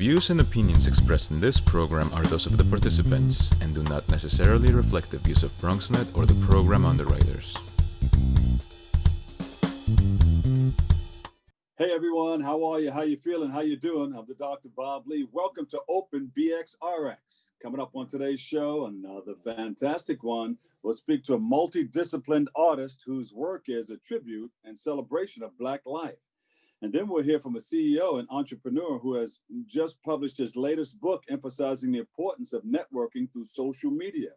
views and opinions expressed in this program are those of the participants and do not necessarily reflect the views of BronxNet or the program underwriters. Hey everyone, how are you? How you feeling? How you doing? I'm the Dr. Bob Lee. Welcome to Open BXRX. Coming up on today's show, another fantastic one. We'll speak to a multidisciplined artist whose work is a tribute and celebration of Black life. And then we'll hear from a CEO and entrepreneur who has just published his latest book emphasizing the importance of networking through social media.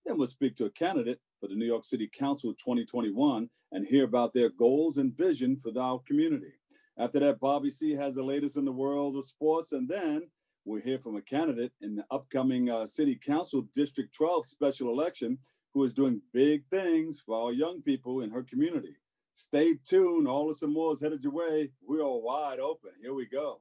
Then we'll speak to a candidate for the New York City Council 2021 and hear about their goals and vision for our community. After that, Bobby C has the latest in the world of sports, and then we'll hear from a candidate in the upcoming City Council District 12 special election who is doing big things for our young people in her community. Stay tuned. All this and more is headed your way. We are wide open. Here we go.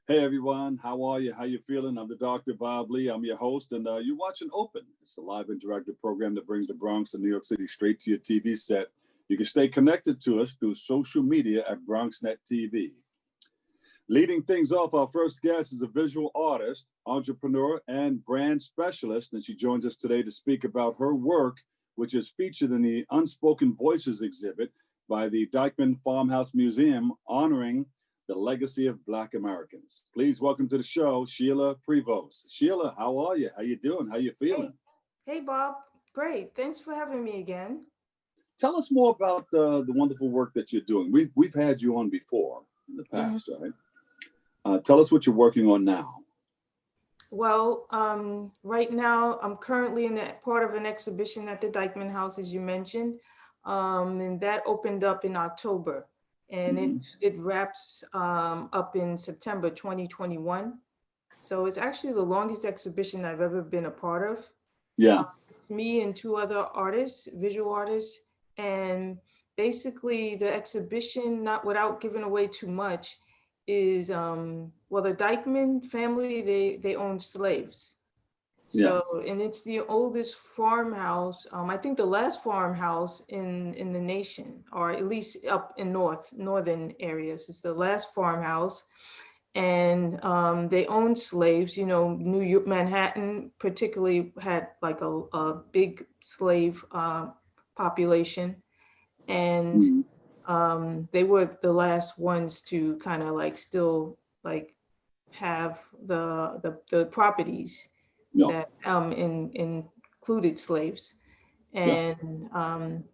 Hey everyone, how are you? How you feeling? I'm the Dr. Bob Lee. I'm your host, and you're watching Open. It's a live interactive program that brings the Bronx and New York City straight to your TV set. You can stay connected to us through social media at BronxNet TV. Leading things off, our first guest is a visual artist, entrepreneur, and brand specialist, and she joins us today to speak about her work, which is featured in the Unspoken Voices exhibit by the Dyckman Farmhouse Museum, honoring the legacy of Black Americans. Please welcome to the show, Sheila Prevost. Sheila, how are you? How you doing? How you feeling? Hey, Bob. Great. Thanks for having me again. Tell us more about the wonderful work that you're doing. We've had you on before in the past, right? Tell us what you're working on now. Well, right now I'm currently in part of an exhibition at the Dyckman House, as you mentioned, and that opened up in October. And it wraps up in September 2021. So it's actually the longest exhibition I've ever been a part of. Yeah. It's me and two other artists, visual artists. And basically the exhibition, not without giving away too much, is, well, the Dyckman family, they own slaves. So, and it's the oldest farmhouse, I think the last farmhouse in the nation, or at least up in northern areas. It's the last farmhouse. And they owned slaves. You know, New York, Manhattan particularly had like a big slave population. And they were the last ones to kind of like still like have the properties that included slaves. And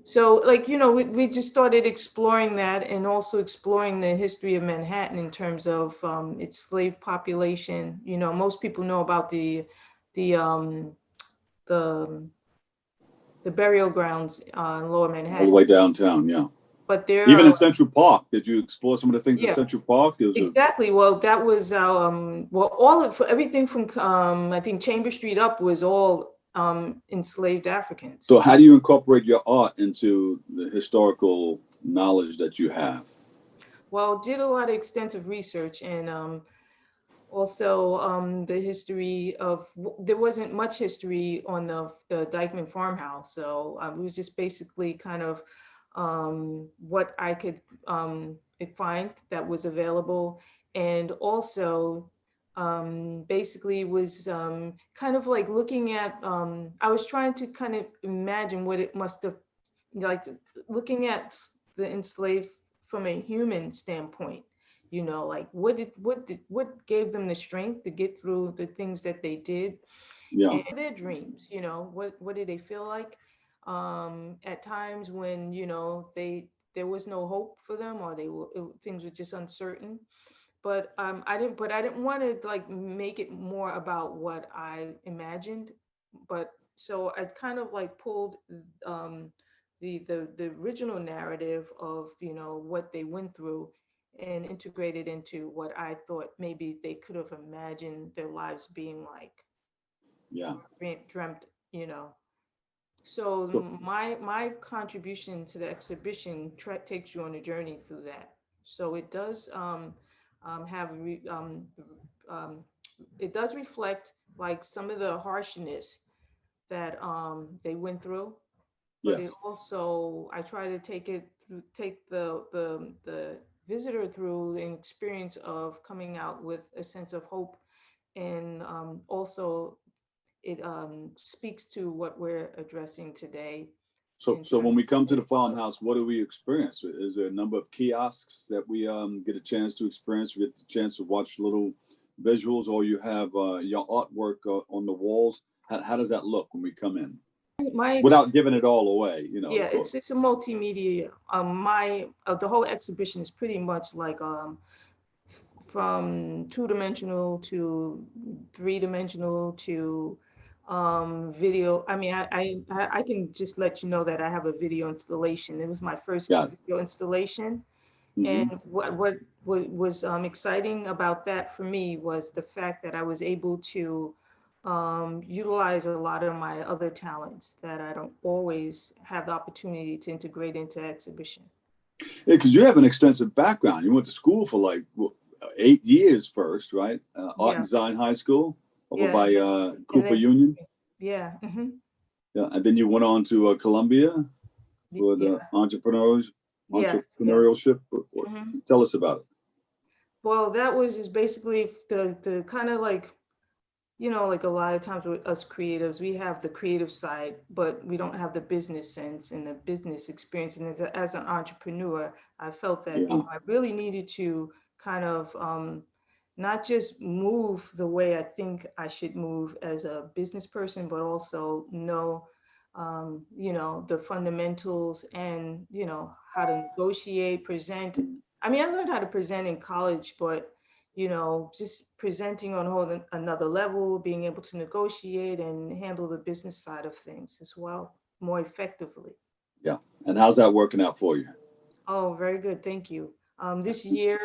so like, you know, we just started exploring that, and also exploring the history of Manhattan in terms of its slave population. You know, most people know about the burial grounds in Lower Manhattan. All the way downtown, yeah. But there even in Central Park, did you explore some of the things in Central Park? Exactly. Well, that was well, all of everything from I think Chamber Street up was all enslaved Africans. So how do you incorporate your art into the historical knowledge that you have? Well, did a lot of extensive research, and also the history of, there wasn't much history on the Dyckman farmhouse. So it was just basically kind of what I could find that was available. And also basically was kind of like looking at, I was trying to kind of imagine what it must have, like looking at the enslaved from a human standpoint. You know, like what gave them the strength to get through the things that they did, and their dreams. You know, what did they feel like at times when, you know, there was no hope for them, or things were just uncertain. But I didn't want to like make it more about what I imagined. But so I kind of like pulled the original narrative of, what they went through and integrate it into what I thought maybe they could have imagined their lives being like, Yeah. dreamt, So So, my contribution to the exhibition takes you on a journey through that. So it does have um, it does reflect like some of the harshness that they went through, but it yes. also I try to take the visitor through the experience of coming out with a sense of hope, and also it speaks to what we're addressing today So, in so when terms we come to the of farmhouse, what do we experience? Is there a number of kiosks that we get a chance to experience? We get the chance to watch little visuals, or you have your artwork on the walls. How does that look when we come in? my Without giving it all away, yeah, of course. it's a multimedia. My the whole exhibition is pretty much like from two-dimensional to three-dimensional to video. I mean, I can just let you know that I have a video installation. It was my first Got it. video installation, and Hmm. what was exciting about that for me was the fact that I was able to utilize a lot of my other talents that I don't always have the opportunity to integrate into exhibition. Yeah, because you have an extensive background. You went to school for like 8 years first, right? Art and Yeah, Design High School over yeah, by and Cooper then Union. yeah, Yeah, and then you went on to Columbia for yeah, the yes, yes. entrepreneurship. Mhm. Tell us about it. Well, that was just basically the kind of like, like a lot of times with us creatives, we have the creative side, but we don't have the business sense and the business experience. And as an entrepreneur, I felt that, Yeah, I really needed to kind of not just move the way I think I should move as a business person, but also know, the fundamentals and, how to negotiate, present. I mean, I learned how to present in college, but just presenting on a whole another level, being able to negotiate and handle the business side of things as well more effectively. yeah. And how's that working out for you? Oh, very good. Thank you. This year,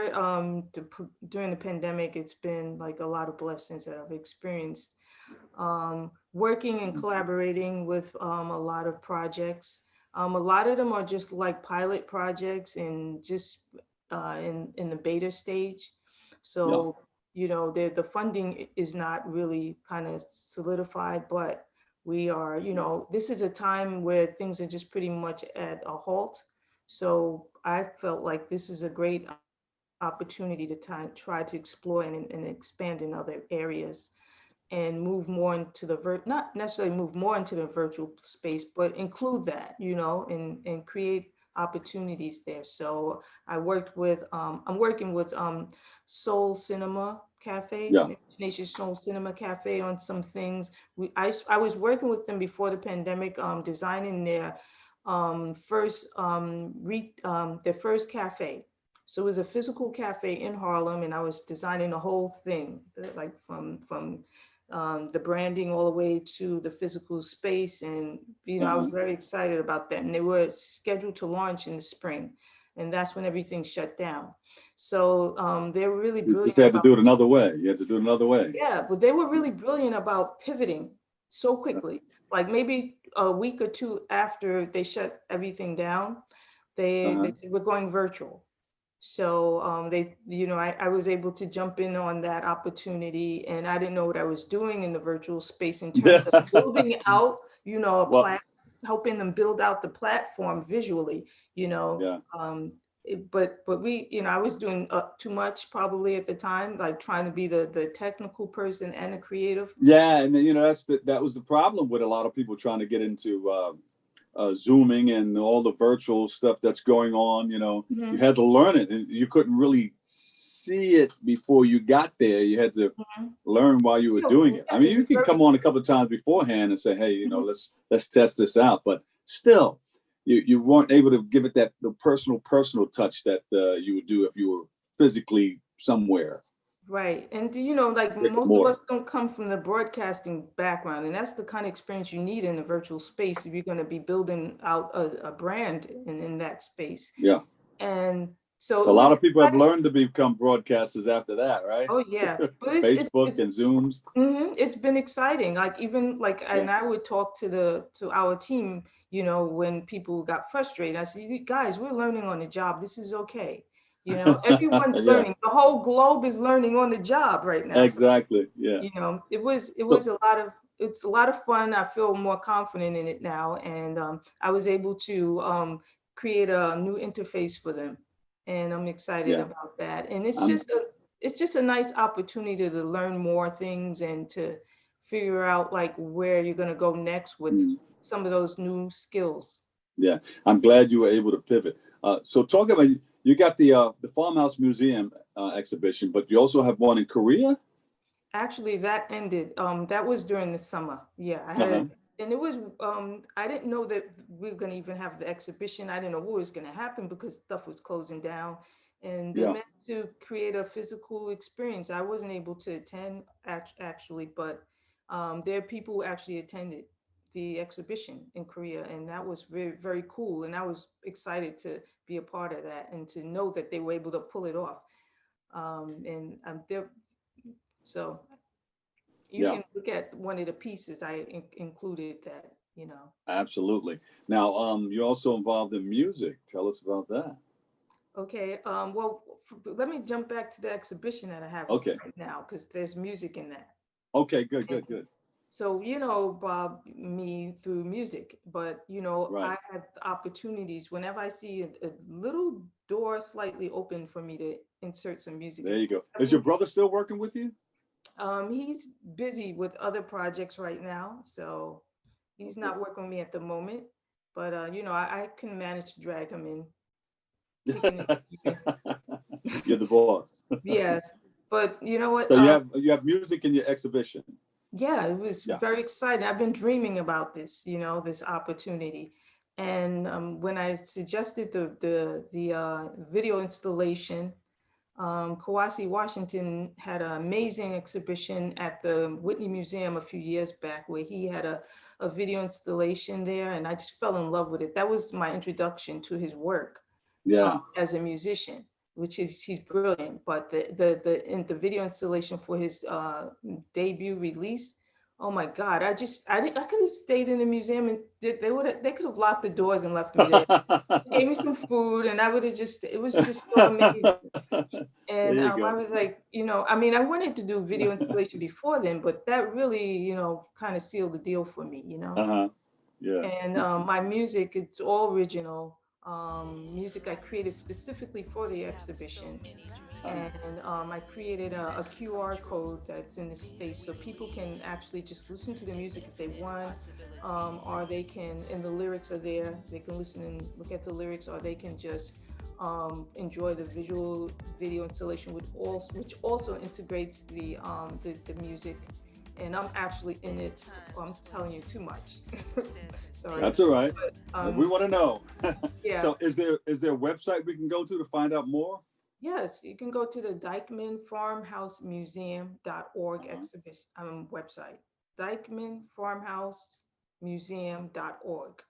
during the pandemic, it's been like a lot of blessings that I've experienced. Working and collaborating with a lot of projects. A lot of them are just like pilot projects and just in the beta stage. Yeah, So, the funding is not really kind of solidified, but we are, this is a time where things are just pretty much at a halt. So I felt like this is a great opportunity to try to explore and expand in other areas and move more into not necessarily move more into the virtual space, but include that, and create opportunities there. So I'm working with Soul Cinema Cafe, yeah. Imagination Soul Cinema Cafe on some things. I was working with them before the pandemic, designing their first cafe. So it was a physical cafe in Harlem, and I was designing the whole thing, like from the branding all the way to the physical space. And, I was Uh-huh. very excited about that. And they were scheduled to launch in the spring. And that's when everything shut down. So they were really You brilliant just had to about, do it another way. You had to do it another way. yeah, but they were really brilliant about pivoting so quickly. Like maybe a week or two after they shut everything down, they Uh-huh. said, we're going virtual. So I was able to jump in on that opportunity, and I didn't know what I was doing in the virtual space in terms Yeah. of building out, Well, helping them build out the platform visually, you know. yeah. But we, I was doing too much probably at the time, like trying to be the technical person and the creative. Yeah, and then, that was the problem with a lot of people trying to get into Zooming and all the virtual stuff that's going on. You Mhm, had to learn it, and you couldn't really see it before you got there. You had to mhm. learn while you were Yeah, doing it. I mean, because you it's could very, come on a couple of times beforehand and say, "Hey, mhm. let's test this out," but still, you weren't able to give it the personal touch that you would do if you were physically somewhere. Right. And you know, like Brick and most of us mortar. don't come from the broadcasting background, and that's the kind of experience you need in a virtual space if you're going to be building out a brand in that space. Yeah. And so A it lot was of people have exciting. learned to become broadcasters after that, right? Oh yeah. But Facebook and Zooms. it's been exciting. Like even like, Yeah. and I would talk to our team, you know, when people got frustrated. I said, "You guys, we're learning on the job. This is okay." You know, everyone's Yeah, learning. The whole globe is learning on the job right now. So, exactly. Yeah. you know, it So, was a lot of it's a lot of fun. I feel more confident in it now, and I was able to create a new interface for them, and I'm excited yeah, about that. And I'm, it's just a nice opportunity to learn more things and to figure out like where you're going to go next with mm, some of those new skills. yeah, I'm glad you were able to pivot. So talk about, you got the Farmhouse Museum exhibition, but you also have one in Korea? Actually, that ended. That was during the summer. Yeah, I Uh-huh. had, and it was. I didn't know that we were gonna even have the exhibition. I didn't know what was gonna happen because stuff was closing down, and they Yeah. meant to create a physical experience. I wasn't able to attend actually, but there are people who actually attended the exhibition in Korea, and that was very very cool. And I was excited to be a part of that and to know that they were able to pull it off. And there so you Yeah, can look at one of the pieces. I included that, you know. absolutely. Now, you're also involved in music. Tell us about that. Okay. Well, let me jump back to the exhibition that I have Okay. right now because there's music in that. Okay, good, And good, good. so, you know, Bob, me through music, but, you know, Right. I have opportunities whenever I see a little door slightly open for me to insert some music There in. you go. Is your brother still working with you? He's busy with other projects right now, so he's Okay. not working with me at the moment. But you know, I can manage to drag him in, kicking and screaming. You're the boss. Yes, but you know what? So you have music in your exhibition. Yeah, it was Yeah. very exciting. I've been dreaming about this, you know, this opportunity. And when I suggested the video installation, Kawasi, Washington had an amazing exhibition at the Whitney Museum a few years back where he had a video installation there, and I just fell in love with it. That was my introduction to his work Yeah. as a musician, which is he's brilliant. But the video installation for his debut release, oh my God, I could have stayed in the museum and they could have locked the doors and left me there. Gave me some food, and I would have just it was just so amazing. There And you I go. was like, you know, I mean, I wanted to do video installation before then, but that really, you know, kind of sealed the deal for me, you know. Uh-huh. Yeah. And my music, it's all original music I created specifically for the exhibition. Uh, And I created a QR code that's in the space so people can actually just listen to the music if they want, or they can, and the lyrics are there. They can listen and look at the lyrics, or they can just enjoy the visual video installation, which also integrates the music. And I'm actually in it. Well, I'm telling you too much. Sorry. That's all right. But, We want to know. yeah. So is there a website we can go to find out more? Yes, you can go to the Dykeman Farmhouse Museum.org Uh-huh. exhibition website. Dykeman Farmhouse Museum.org.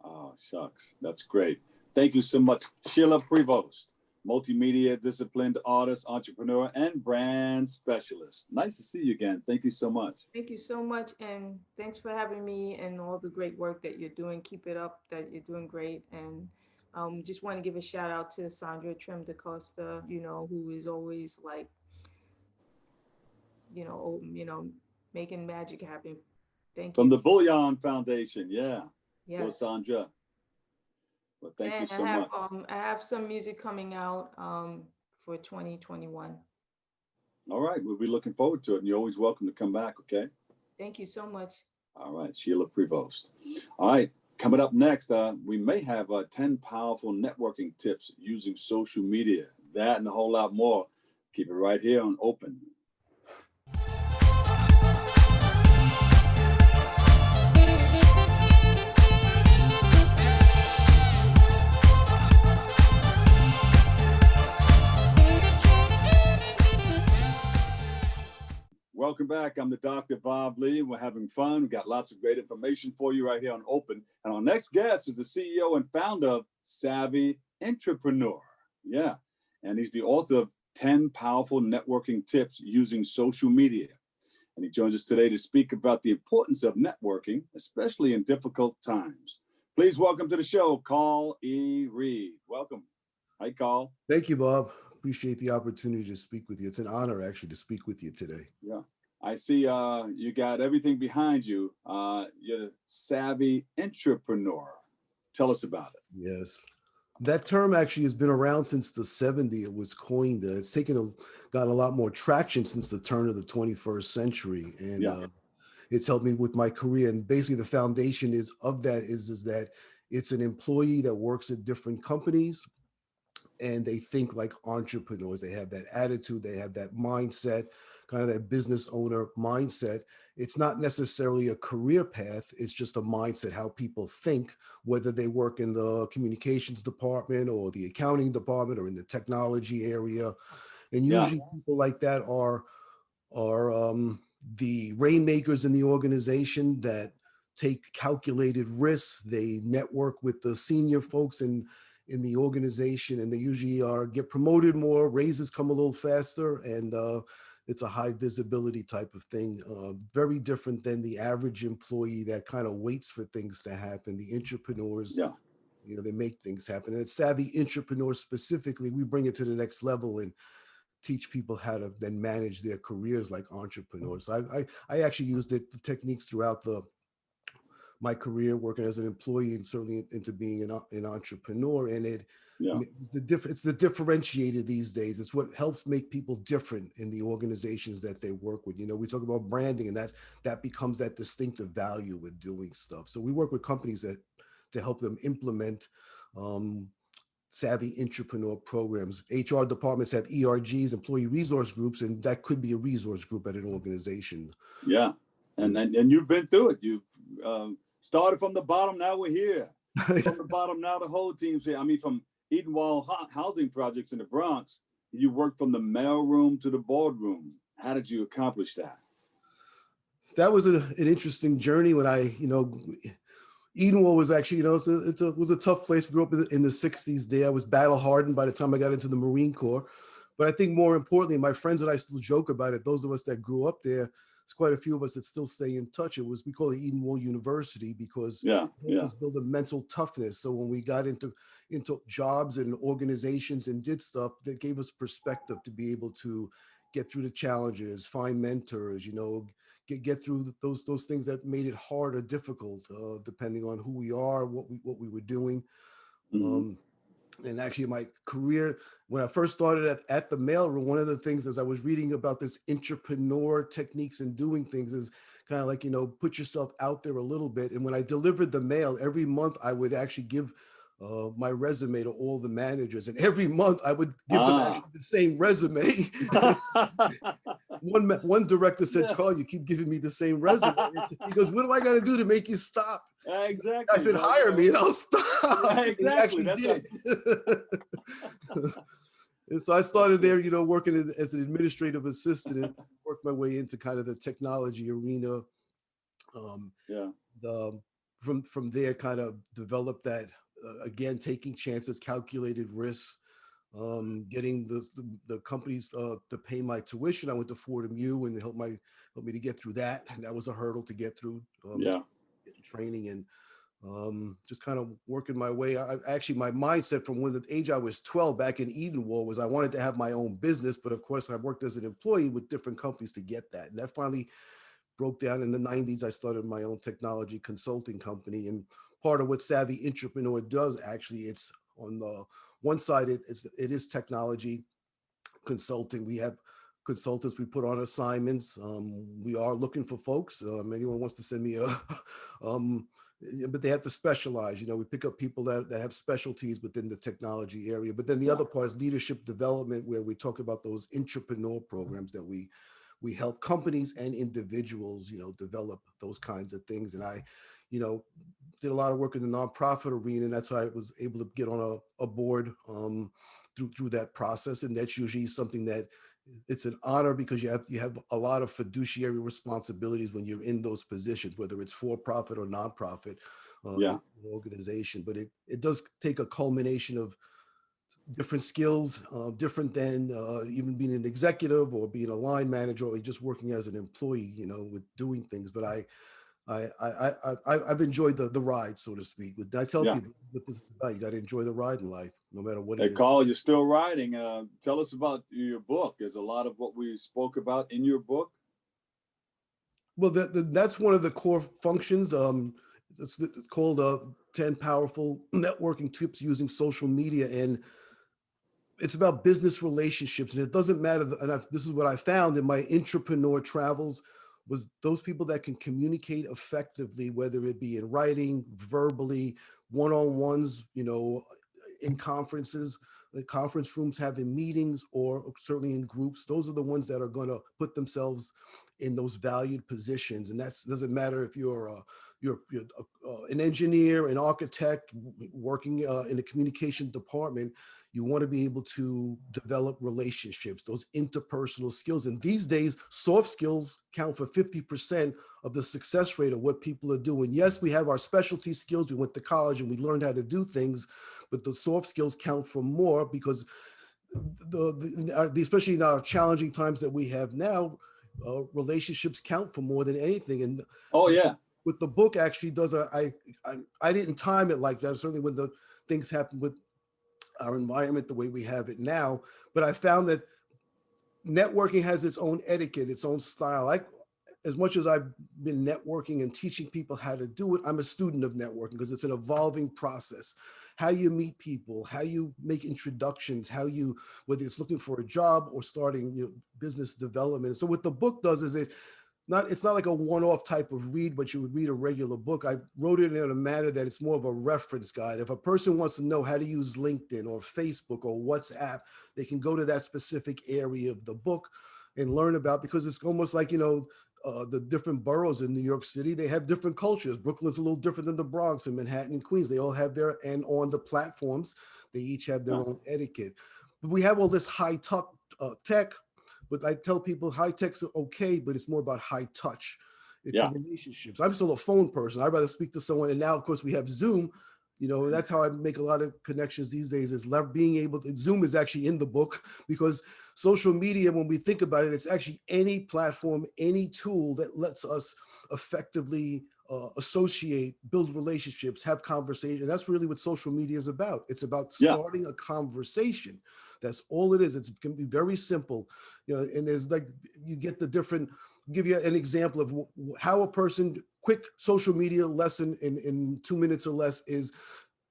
Oh, shucks. That's great. Thank you so much, Sheila Prevost, multimedia disciplined artist, entrepreneur, and brand specialist. Nice to see you again. Thank you so much. Thank you so much, and thanks for having me and all the great work that you're doing. Keep it up, that you're doing great. And just want to give a shout out to Sandra Trim DaCosta, you know, who is always like, you know, making magic happen. Thank From you. the Bullion Foundation. Yeah. Go, Yes. Sandra. Well, thank you And so much. I have some music coming out for 2021. All right. We'll be looking forward to it. And you're always welcome to come back. Okay. Thank you so much. All right. Sheila Prevost. All right. Coming up next, we may have 10 powerful networking tips using social media. That and a whole lot more. Keep it right here on Open. welcome back. I'm the Dr. Bob Lee. We're having fun. We got lots of great information for you right here on Open. And our next guest is the CEO and founder of Savvy Entrepreneur. Yeah. And he's the author of 10 Powerful Networking Tips Using Social Media. And he joins us today to speak about the importance of networking, especially in difficult times. Please welcome to the show, Carl E. Reed. Welcome. Hi, Carl. Thank you, Bob. Appreciate the opportunity to speak with you. It's an honor, actually, to speak with you today. Yeah. I see you got everything behind you. You're a savvy entrepreneur. Tell us about it. Yes. That term actually has been around since the 70s. It was coined. It's got a lot more traction since the turn of the 21st century. And it's helped me with my career. And basically the foundation is that it's an employee that works at different companies and they think like entrepreneurs. They have that attitude, they have that mindset, kind of that business owner mindset. It's not necessarily a career path, it's just a mindset, how people think, whether they work in the communications department or the accounting department or in the technology area. And usually people like that are the rainmakers in the organization that take calculated risks. They network with the senior folks in the organization, and they usually get promoted more, raises come a little faster, and it's a high visibility type of thing. Very different than the average employee that kind of waits for things to happen. The entrepreneurs, they make things happen. And at Savvy Entrepreneur specifically, we bring it to the next level and teach people how to then manage their careers like entrepreneurs. So I actually used the techniques throughout my career working as an employee and certainly into being an entrepreneur. And it's the differentiator these days. It's what helps make people different in the organizations that they work with. We talk about branding, and that becomes that distinctive value with doing stuff. So we work with companies to help them implement savvy entrepreneur programs. HR departments have ERGs, employee resource groups, and that could be a resource group at an organization. Yeah. And you've been through it. You've started from the bottom, now we're here. From the bottom, now the whole team's here. I mean, from Edenwald housing projects in the Bronx, you worked from the mailroom to the boardroom. How did you accomplish that? That was an interesting journey when Edenwald was actually, it was a tough place. Grew up in the 60s there. I was battle hardened by the time I got into the Marine Corps. But I think more importantly, my friends and I still joke about it. Those of us that grew up there, there's quite a few of us that still stay in touch. We call it Edenwald University because it helped us build a mental toughness. So when we got into jobs and organizations and did stuff, that gave us perspective to be able to get through the challenges, find mentors, get through those things that made it hard or difficult, depending on who we are, what we were doing. Mm-hmm. And actually my career, when I first started at the mailroom, one of the things as I was reading about this entrepreneur techniques and doing things is kind of like, put yourself out there a little bit. And when I delivered the mail, every month I would actually give my resume to all the managers. And every month I would give them actually the same resume. One director said, Carl, you keep giving me the same resume. He goes, what do I got to do to make you stop? Exactly. I said, hire me and I'll stop. Yeah, exactly. He actually did. And so I started there, working as an administrative assistant and worked my way into kind of the technology arena. From there, kind of developed that, again, taking chances, calculated risks, getting the companies to pay my tuition. I went to Fordham U and helped me to get through that. And that was a hurdle to get through. Training and just kind of working my way. My mindset from when the age I was 12 back in Edenwald was I wanted to have my own business, but of course I worked as an employee with different companies to get that. And that finally broke down in the 90s. I started my own technology consulting company, and part of what Savvy Entrepreneur does, actually, it's on the one side, it is technology consulting. We have consultants, we put on assignments. We are looking for folks. Anyone wants to send me but they have to specialize. We pick up people that have specialties within the technology area. But then the other part is leadership development, where we talk about those entrepreneur programs that we help companies and individuals, develop those kinds of things. And I, did a lot of work in the nonprofit arena, and that's how I was able to get on a board through that process. And that's usually something that it's an honor because you have a lot of fiduciary responsibilities when you're in those positions, whether it's for-profit or nonprofit Yeah. organization. But it does take a culmination of different skills, different than even being an executive or being a line manager or just working as an employee, with doing things. But I've enjoyed the ride, so to speak. But I tell Yeah. people what this is about. You got to enjoy the ride in life, no matter what Hey, it is. Carl, you're still writing. Tell us about your book. Is a lot of what we spoke about in your book? Well, that's one of the core functions. It's called 10 Powerful Networking Tips Using Social Media. And it's about business relationships. And it doesn't matter. And this is what I found in my entrepreneur travels was those people that can communicate effectively, whether it be in writing, verbally, one-on-ones, in conferences, conference rooms, having meetings, or certainly in groups. Those are the ones that are going to put themselves in those valued positions. And that doesn't matter if you're an engineer, an architect working in the communication department. You want to be able to develop relationships, those interpersonal skills. And these days, soft skills count for 50% of the success rate of what people are doing. Yes, we have our specialty skills. We went to college and we learned how to do things, but the soft skills count for more because especially in our challenging times that we have now, relationships count for more than anything. And oh yeah, what the book actually does, I didn't time it like that. Certainly when the things happen with our environment the way we have it now, but I found that networking has its own etiquette, its own style. As much as I've been networking and teaching people how to do it, I'm a student of networking because it's an evolving process. How you meet people, how you make introductions, whether it's looking for a job or starting business development. So what the book does is it's not like a one-off type of read, but you would read a regular book. I wrote it in a manner that it's more of a reference guide. If a person wants to know how to use LinkedIn or Facebook or WhatsApp, they can go to that specific area of the book and learn about, because it's almost like, the different boroughs in New York City, they have different cultures. Brooklyn's a little different than the Bronx and Manhattan and Queens. They all have and on the platforms, they each have their own etiquette. But we have all this high tech, but I tell people high tech's okay, but it's more about high touch. It's the relationships. I'm still a phone person. I'd rather speak to someone. And now, of course, we have Zoom. That's how I make a lot of connections these days, is being able to. Zoom is actually in the book because social media, when we think about it, it's actually any platform, any tool that lets us effectively associate, build relationships, have conversation. That's really what social media is about. It's about starting a conversation. That's all it is. It can be very simple, and there's you get the different. Give you an example of how a person, quick social media lesson in 2 minutes or less, is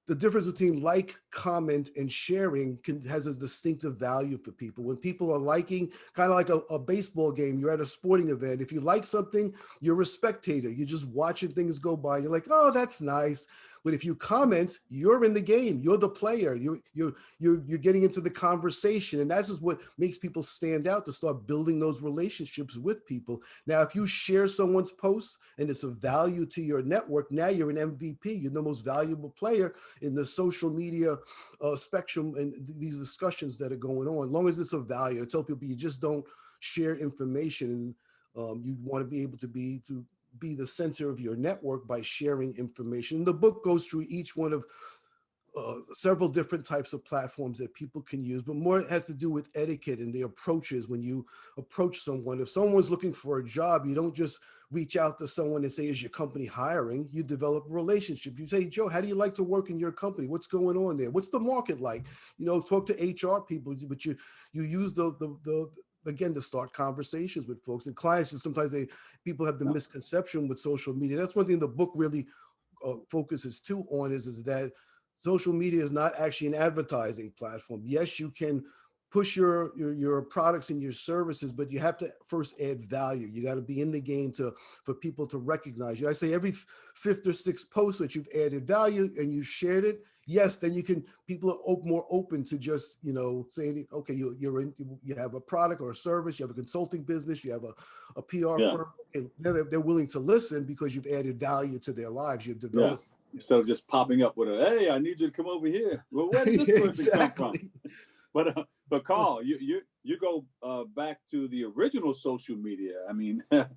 the difference between comment, and sharing has a distinctive value for people. When people are liking, kind of like a baseball game, you're at a sporting event. If you like something, you're a spectator. You're just watching things go by. You're like, oh, that's nice. But if you comment, you're in the game. You're the player. You're getting into the conversation, and that's just what makes people stand out, to start building those relationships with people. Now, if you share someone's post and it's of value to your network, now you're an MVP. You're the most valuable player in the social media spectrum and these discussions that are going on. As long as it's of value, I tell people you just don't share information, and you want to be able to be the center of your network by sharing information. The book goes through each one of several different types of platforms that people can use, but more it has to do with etiquette and the approaches when you approach someone. If someone's looking for a job, you don't just reach out to someone and say, is your company hiring? You develop a relationship. You say, Joe, how do you like to work in your company? What's going on there? What's the market like? Talk to HR people, but you use again, to start conversations with folks and clients. And sometimes people have the misconception with social media. That's one thing the book really focuses too on is that social media is not actually an advertising platform. Yes, you can push your products and your services, but you have to first add value. You got to be in the game for people to recognize you. I say every fifth or sixth post that you've added value and you've shared it, yes, then people are more open to just, saying, okay, you have a product or a service, you have a consulting business, you have a PR firm, and they're willing to listen because you've added value to their lives. You've developed. Instead of just popping up with hey, I need you to come over here. Well, where did this person come from? But Carl, you go back to the original social media. I mean, at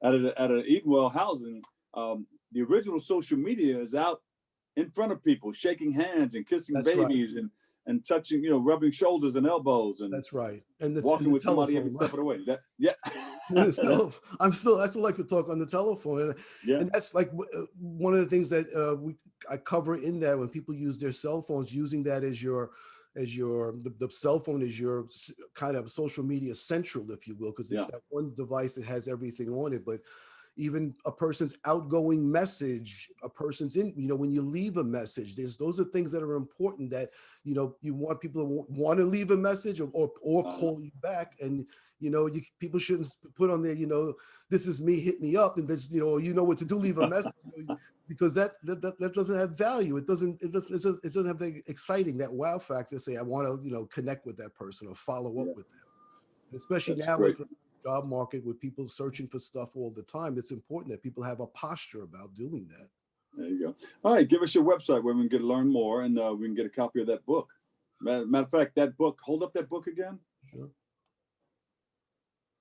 a Edenwell housing, the original social media is out in front of people, shaking hands and kissing That's right. babies and touching, rubbing shoulders and elbows and That's right. And walking the with somebody every telephone. step of the way. Yeah. I still like to talk on the telephone, Yeah. and that's like one of the things that I cover in that when people use their cell phones, using that as the cell phone is your kind of social media central, if you will, because it's that one device that has everything on it. But even a person's outgoing message, a person's when you leave a message, those are things that are important that, you want people to want to leave a message or call you back. And, people shouldn't put on there, this is me, hit me up. And this, what to do, leave a message, because that doesn't have value. It doesn't have the exciting, that wow factor to say, I want to, connect with that person or follow up with them. And especially That's now great. with the job market, with people searching for stuff all the time, it's important that people have a posture about doing that. There you go. All right, give us your website where we can learn more, and we can get a copy of that book. Matter of fact, that book, hold up that book again. Sure.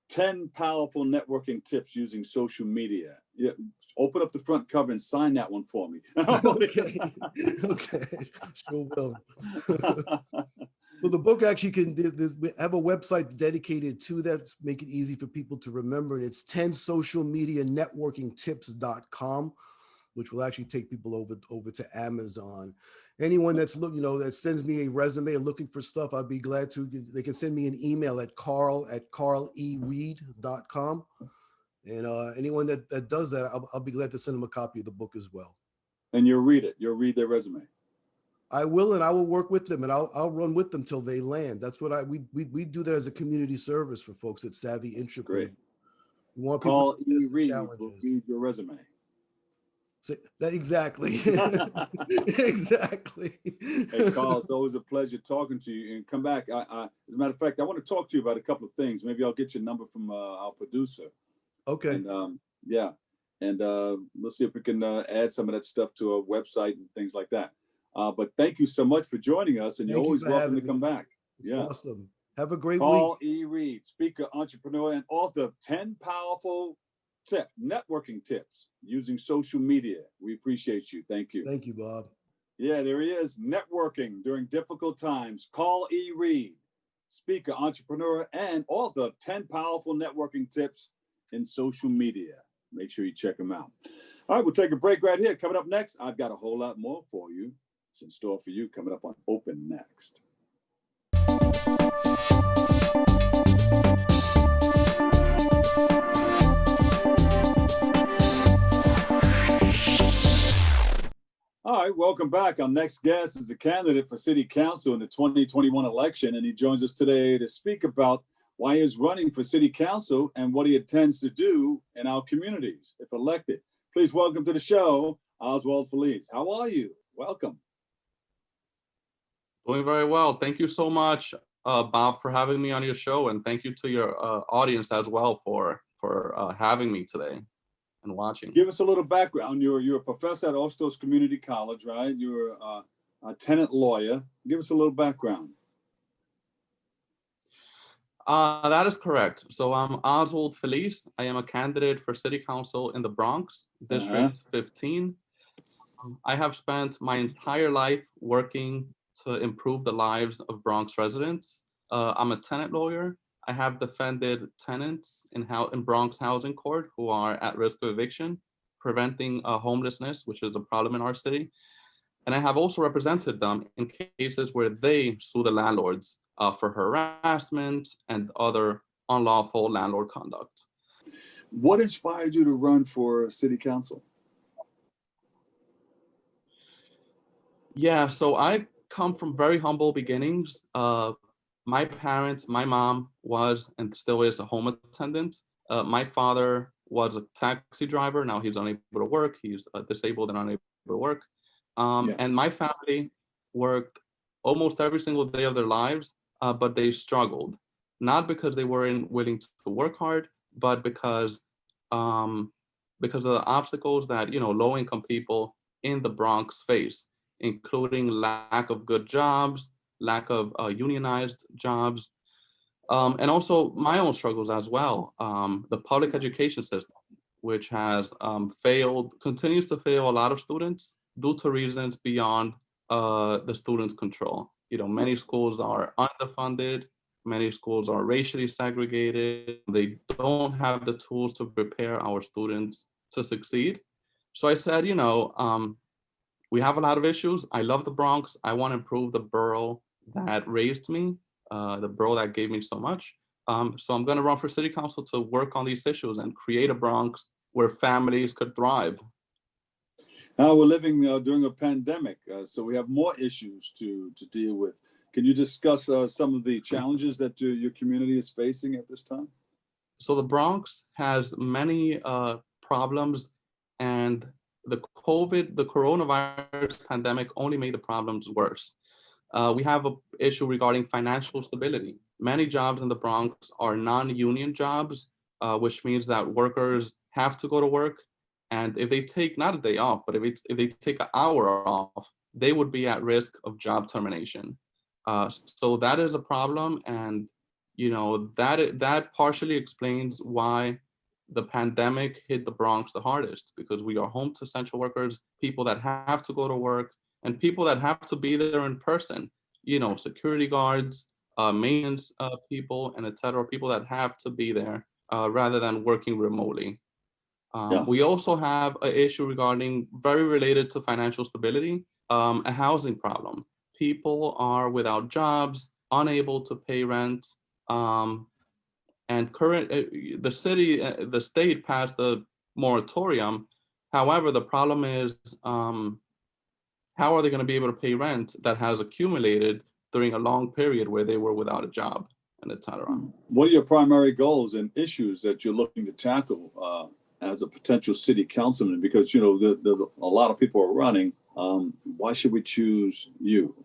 10 powerful networking tips using social media. Yeah, open up the front cover and sign that one for me. Okay. Sure will. Well, the book actually we have a website dedicated to that, make it easy for people to remember. And it's 10socialmedianetworkingtips.com, which will actually take people over to Amazon. Anyone that's that sends me a resume or looking for stuff, I'd be glad to. They can send me an email at carl@carlereed.com. And anyone that does that, I'll be glad to send them a copy of the book as well. And you'll read it. You'll read their resume. I will, and I will work with them, and I'll run with them till they land. That's what we do that as a community service for folks at Savvy Intrapreneur. Great. We want Call people to Reed. challenges. We'll read your resume. So, that exactly. Exactly. Hey, Carl, it's always a pleasure talking to you. And come back. As a matter of fact, I want to talk to you about a couple of things. Maybe I'll get your number from our producer. Okay. And we'll see if we can add some of that stuff to our website and things like that. But thank you so much for joining us, and you're always welcome to come back. It's awesome. Have a great week. Paul E. Reed, speaker, entrepreneur, and author of 10 powerful networking tips using social media. We appreciate you. Thank you. Thank you, Bob. Yeah, there he is. Networking during difficult times. Carl E. Reed, speaker, entrepreneur, and author of 10 powerful networking tips in social media. Make sure you check him out. All right, we'll take a break right here. Coming up next, I've got a whole lot more for you. It's in store for you coming up on Open Next. All right, welcome back. Our next guest is the candidate for City Council in the 2021 election, and he joins us today to speak about why he's running for City Council and what he intends to do in our communities if elected. Please welcome to the show, Oswald Feliz. How are you? Welcome. Doing very well. Thank you so much, Bob, for having me on your show, and thank you to your audience as well for having me today and watching. Give us a little background. You're a professor at Ostos Community College, right? You're a tenant lawyer. Give us a little background. That is correct. So I'm Oswald Feliz. I am a candidate for City Council in the Bronx, District 15. I have spent my entire life working to improve the lives of Bronx residents. I'm a tenant lawyer. I have defended tenants in Bronx Housing Court who are at risk of eviction, preventing homelessness, which is a problem in our city. And I have also represented them in cases where they sue the landlords for harassment and other unlawful landlord conduct. What inspired you to run for City Council? Yeah, so I come from very humble beginnings. My parents, my mom was and still is a home attendant. My father was a taxi driver. Now he's unable to work. He's disabled and unable to work. And my family worked almost every single day of their lives, but they struggled. Not because they weren't willing to work hard, but because of the obstacles that low-income people in the Bronx face, including lack of good jobs, lack of unionized jobs, and also my own struggles as well. The public education system, which has continues to fail a lot of students due to reasons beyond the students' control. Many schools are underfunded, many schools are racially segregated, they don't have the tools to prepare our students to succeed. So I said, we have a lot of issues. I love the Bronx. I want to improve the borough that raised me, the borough that gave me so much. So I'm going to run for city council to work on these issues and create a Bronx where families could thrive. Now we're living during a pandemic, so we have more issues to deal with. Can you discuss some of the challenges that your community is facing at this time? So the Bronx has many problems, and the coronavirus pandemic only made the problems worse. We have an issue regarding financial stability. Many jobs in the Bronx are non-union jobs, which means that workers have to go to work. And if they take not a day off, but if they take an hour off, they would be at risk of job termination. So that is a problem. And that partially explains why the pandemic hit the Bronx the hardest, because we are home to essential workers, people that have to go to work, and people that have to be there in person, security guards, maintenance people, and etc. People that have to be there rather than working remotely. We also have an issue regarding, very related to financial stability, a housing problem. People are without jobs, unable to pay rent, and the state passed the moratorium. However, the problem is, how are they going to be able to pay rent that has accumulated during a long period where they were without a job, and et cetera? What are your primary goals and issues that you're looking to tackle as a potential city councilman? Because, there's a lot of people are running. Why should we choose you?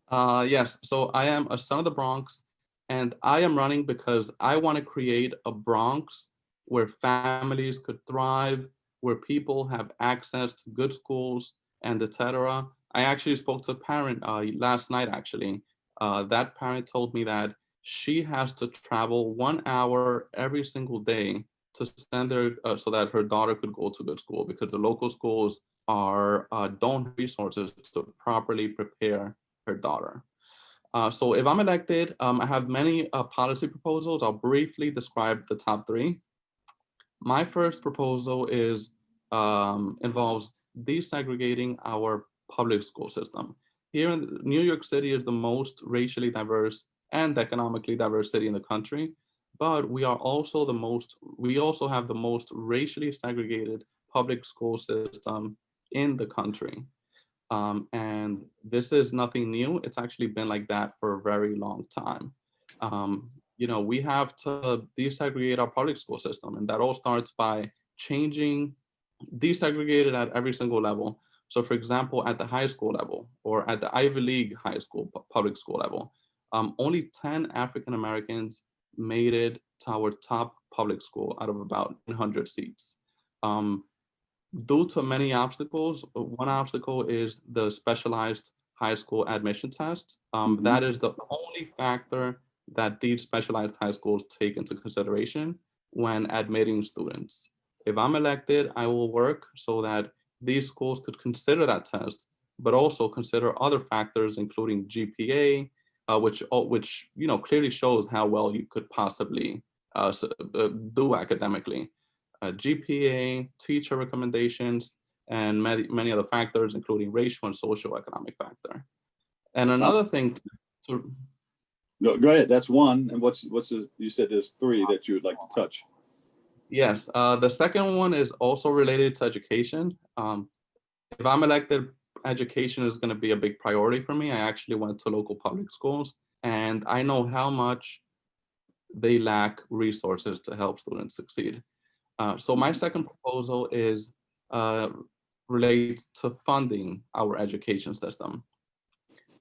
Yes, so I am a son of the Bronx, and I am running because I want to create a Bronx where families could thrive, where people have access to good schools, and etc. I actually spoke to a parent last night, actually. That parent told me that she has to travel 1 hour every single day to send her, so that her daughter could go to good school, because the local schools don't have resources to properly prepare her daughter. So if I'm elected, I have many policy proposals. I'll briefly describe the top 3. My first proposal involves desegregating our public school system. Here in New York City is the most racially diverse and economically diverse city in the country, but we also have the most racially segregated public school system in the country. And this is nothing new. It's actually been like that for a very long time. We have to desegregate our public school system, and that all starts by desegregated at every single level. So for example, at the high school level, or at the Ivy League high school, public school level, only 10 African Americans made it to our top public school out of about 100 seats. Due to many obstacles, one obstacle is the specialized high school admission test. That is the only factor that these specialized high schools take into consideration when admitting students. If I'm elected, I will work so that these schools could consider that test, but also consider other factors, including GPA, which clearly shows how well you could possibly do academically. GPA, teacher recommendations, and many other factors, including racial and social economic factor. And another thing Go ahead. That's one. And you said there's 3 that you would like to touch. Yes, the second one is also related to education. If I'm elected, education is going to be a big priority for me. I actually went to local public schools, and I know how much they lack resources to help students succeed. So my second proposal relates to funding our education system.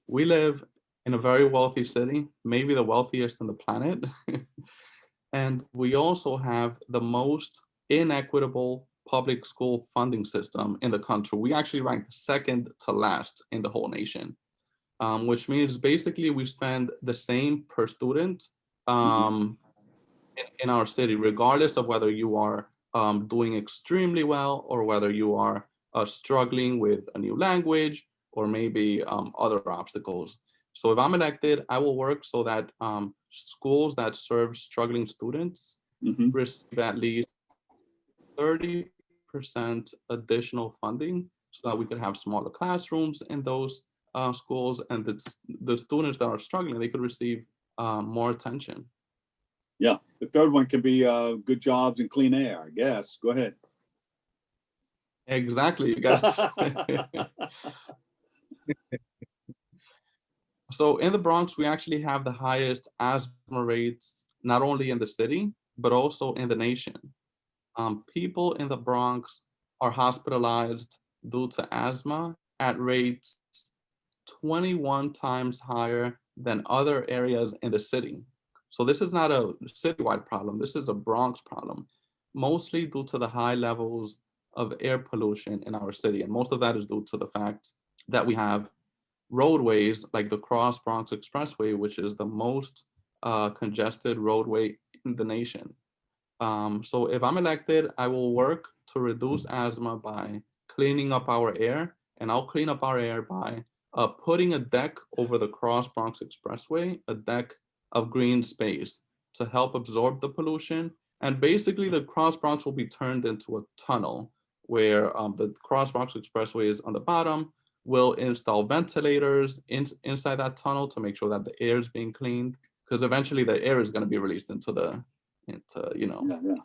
We live in a very wealthy city, maybe the wealthiest on the planet. And we also have the most inequitable public school funding system in the country. We actually ranked second to last in the whole nation, which means basically we spend the same per student in our city, regardless of whether you are doing extremely well or whether you are struggling with a new language or maybe other obstacles. So if I'm elected, I will work so that schools that serve struggling students receive at least 30% additional funding so that we could have smaller classrooms in those schools, and the students that are struggling, they could receive more attention. Yeah, the third one can be good jobs and clean air, I guess. Go ahead. Exactly, you guys. So in the Bronx, we actually have the highest asthma rates, not only in the city, but also in the nation. People in the Bronx are hospitalized due to asthma at rates 21 times higher than other areas in the city. So this is not a citywide problem. This is a Bronx problem, mostly due to the high levels of air pollution in our city. And most of that is due to the fact that we have roadways like the Cross Bronx Expressway, which is the most congested roadway in the nation. So if I'm elected, I will work to reduce asthma by cleaning up our air, and I'll clean up our air by putting a deck over the Cross Bronx Expressway, a deck of green space to help absorb the pollution. And basically the Cross Bronx will be turned into a tunnel where the Cross Bronx Expressway is on the bottom. We'll install ventilators inside that tunnel to make sure that the air is being cleaned, because eventually the air is going to be released into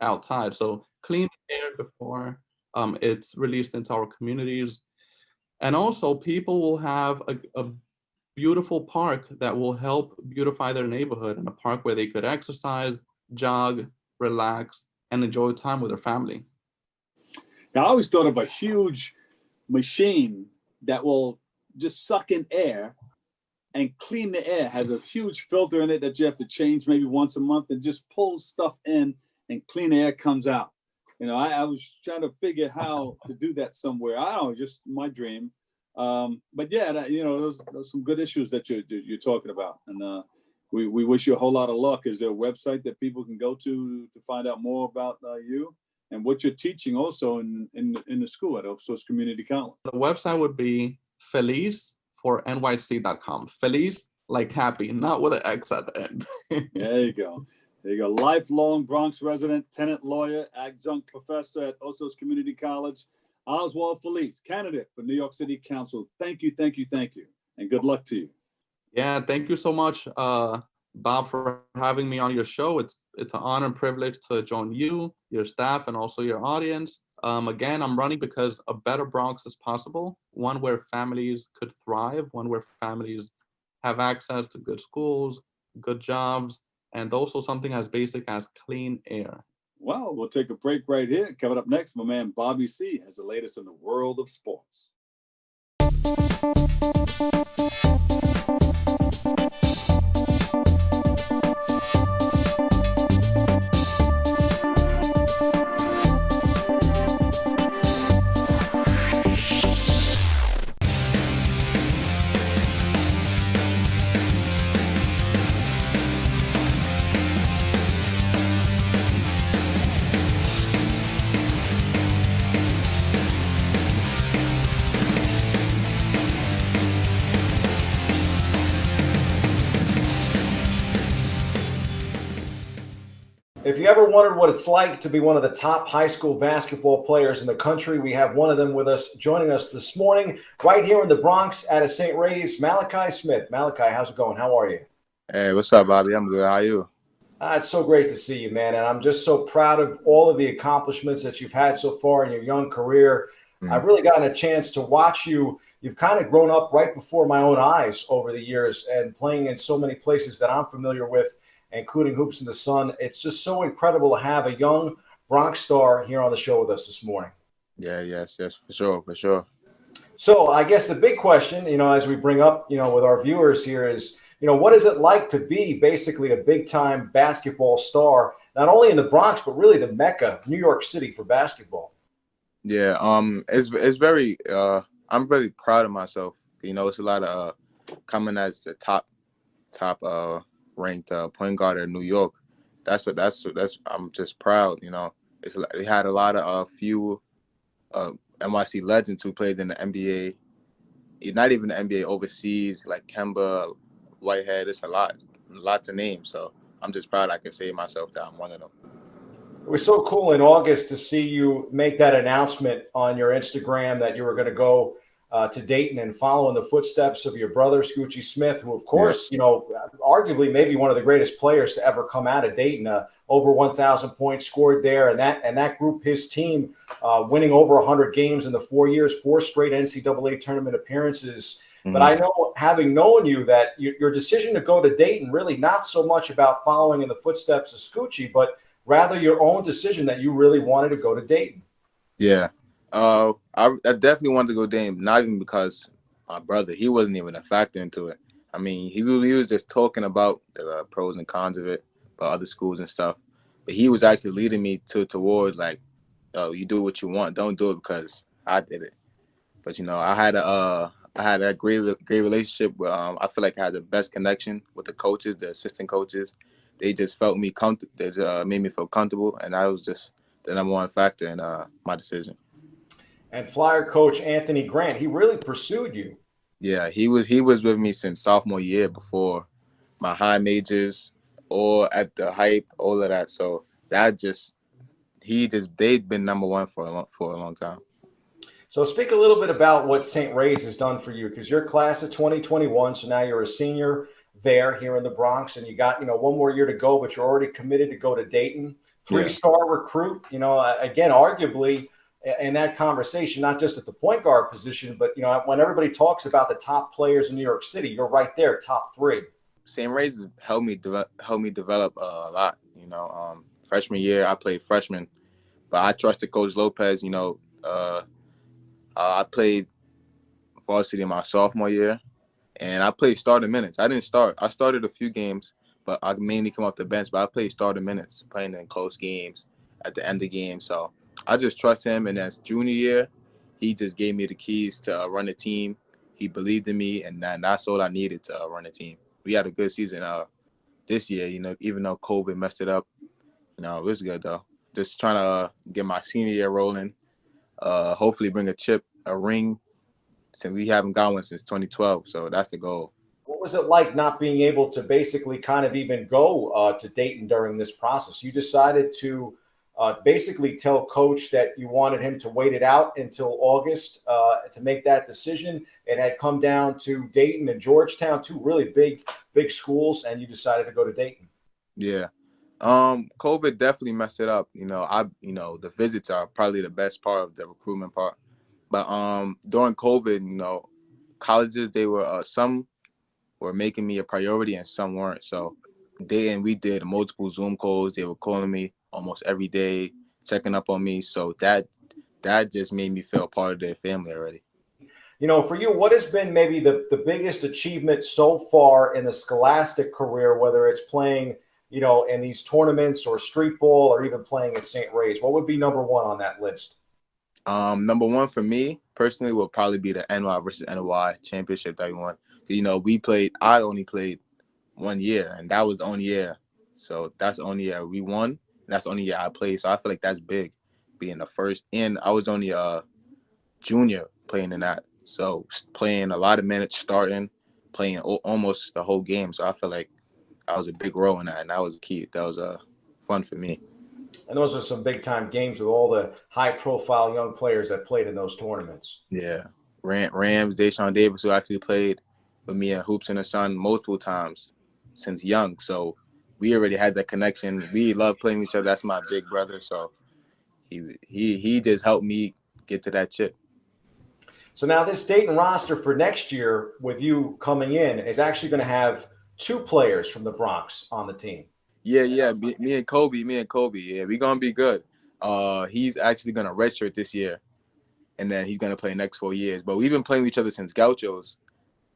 outside. So clean the air before it's released into our communities. And also people will have a beautiful park that will help beautify their neighborhood, and a park where they could exercise, jog, relax, and enjoy time with their family. Now, I always thought of a huge machine that will just suck in air and clean the air. Has a huge filter in it that you have to change maybe once a month, and just pulls stuff in and clean air comes out. You know, I was trying to figure how to do that somewhere. I don't know, just my dream. But yeah, those some good issues that you're talking about, and we wish you a whole lot of luck. Is there a website that people can go to find out more about you and what you're teaching also in the school at Oak Source Community College? The website would be Feliz for NYC.com. Feliz, like happy, not with an X at the end. There you go. There you go. Lifelong Bronx resident, tenant lawyer, adjunct professor at Oak Source Community College, Oswald Feliz, candidate for New York City Council. Thank you, and good luck to you. Yeah, thank you so much, Bob, for having me on your show. It's an honor and privilege to join you, your staff, and also your audience. Again, I'm running because a better Bronx is possible, one where families could thrive, one where families have access to good schools, good jobs, and also something as basic as clean air. Well, we'll take a break right here. Coming up next, my man Bobby C has the latest in the world of sports. If you ever wondered what it's like to be one of the top high school basketball players in the country, we have one of them with us, joining us this morning, right here in the Bronx at a St. Ray's, Malachi Smith. Malachi, how's it going? How are you? Hey, what's up, Bobby? I'm good. How are you? It's so great to see you, man. And I'm just so proud of all of the accomplishments that you've had so far in your young career. I've really gotten a chance to watch you. You've kind of grown up right before my own eyes over the years and playing in so many places that I'm familiar with, including Hoops in the Sun. It's just so incredible to have a young Bronx star here on the show with us this morning. Yeah, yes, for sure. So I guess the big question, as we bring up, with our viewers here is, what is it like to be basically a big-time basketball star, not only in the Bronx, but really the Mecca, New York City for basketball? Yeah, it's very I'm very proud of myself. You know, it's a lot of coming as the top ranked point guard in New York. That's I'm just proud. You know, they had a lot of few uh NYC legends who played in the NBA, not even the NBA overseas, like Kemba, Whitehead. It's a lot to name. So I'm just proud I can say myself that I'm one of them. It was so cool in August to see you make that announcement on your Instagram that you were going to go to Dayton and follow in the footsteps of your brother, Scoochie Smith, who, of course, arguably maybe one of the greatest players to ever come out of Dayton. Over 1,000 points scored there, and that group, his team, winning over 100 games in the 4 years, 4 straight NCAA tournament appearances. But I know, having known you, that your decision to go to Dayton really not so much about following in the footsteps of Scoochie, but rather your own decision that you really wanted to go to Dayton. Yeah. I definitely wanted to go Dame, not even because my brother, he wasn't even a factor into it. I mean, he was just talking about the pros and cons of it, about other schools and stuff. But he was actually leading me towards like, oh, you do what you want, don't do it because I did it. But I had a great relationship with I feel like I had the best connection with the coaches, the assistant coaches. They just felt me comfortable. They made me feel comfortable, and that was just the number one factor in my decision. And Flyer coach Anthony Grant, he really pursued you. Yeah, he was with me since sophomore year, before my high majors or at the hype, all of that. So they'd been number one for a long time. So speak a little bit about what St. Ray's has done for you, because you're class of 2021, so now you're a senior there here in the Bronx, and you got one more year to go, but you're already committed to go to Dayton. 3-star recruit, again, arguably in that conversation, not just at the point guard position, but when everybody talks about the top players in New York City, you're right there, top 3. St. Ray's has helped me develop a lot. Freshman year I played freshman, but I trusted Coach Lopez. I played varsity my sophomore year, and I played starting minutes. I didn't start. I started a few games, but I mainly come off the bench. But I played starting minutes, playing in close games at the end of games. So I just trust him. And as junior year, he just gave me the keys to run the team. He believed in me, and that's all I needed to run the team. We had a good season this year. Even though COVID messed it up, it was good though. Just trying to get my senior year rolling. Hopefully bring a ring, since we haven't got one since 2012. So that's the goal. What was it like not being able to basically kind of even go to Dayton during this process? You decided to basically tell Coach that you wanted him to wait it out until August to make that decision. It had come down to Dayton and Georgetown, 2 really big schools, and you decided to go to Dayton. Yeah. COVID definitely messed it up. The visits are probably the best part of the recruitment part. But during COVID, colleges, they were some were making me a priority and some weren't. So we did multiple Zoom calls. They were calling me almost every day, checking up on me. So that just made me feel part of their family already. For you, what has been maybe the biggest achievement so far in the scholastic career, whether it's playing, in these tournaments or street ball or even playing at St. Ray's? What would be number 1 on that list? Number 1 for me personally will probably be the NY versus NY championship that we won. I only played 1 year, and that was the only year. So that's the only year we won. And that's the only year I played. So I feel like that's big, being the first. And I was only a junior playing in that. So playing a lot of minutes, starting, playing almost the whole game. So I feel like I was a big role in that, and that was key. That was fun for me. And those are some big-time games with all the high-profile young players that played in those tournaments. Yeah. Rams, Deshaun Davis, who actually played with me at Hoops in the Sun multiple times since young. So we already had that connection. We love playing with each other. That's my big brother. So he just helped me get to that chip. So now this Dayton roster for next year, with you coming in, is actually going to have 2 players from the Bronx on the team. Yeah. Me and Kobe. Yeah, we're going to be good. He's actually going to redshirt this year, and then he's going to play next 4 years. But we've been playing with each other since Gauchos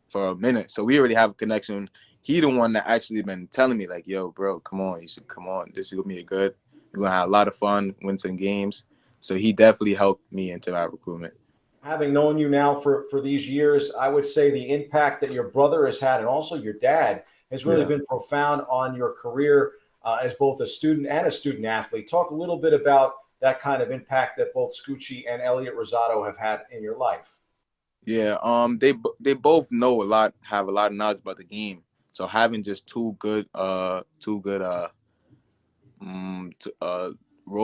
for a minute, so we already have a connection. He the one that actually been telling me, like, yo, bro, come on, you should come on. This is going to be good. We're going to have a lot of fun, win some games. So he definitely helped me into my recruitment. Having known you now for these years, I would say the impact that your brother has had and also your dad has really been profound on your career as both a student and a student athlete. Talk a little bit about that kind of impact that both Scoochie and Elliot Rosado have had in your life. Yeah, they both know a lot, have a lot of knowledge about the game. So having just two good role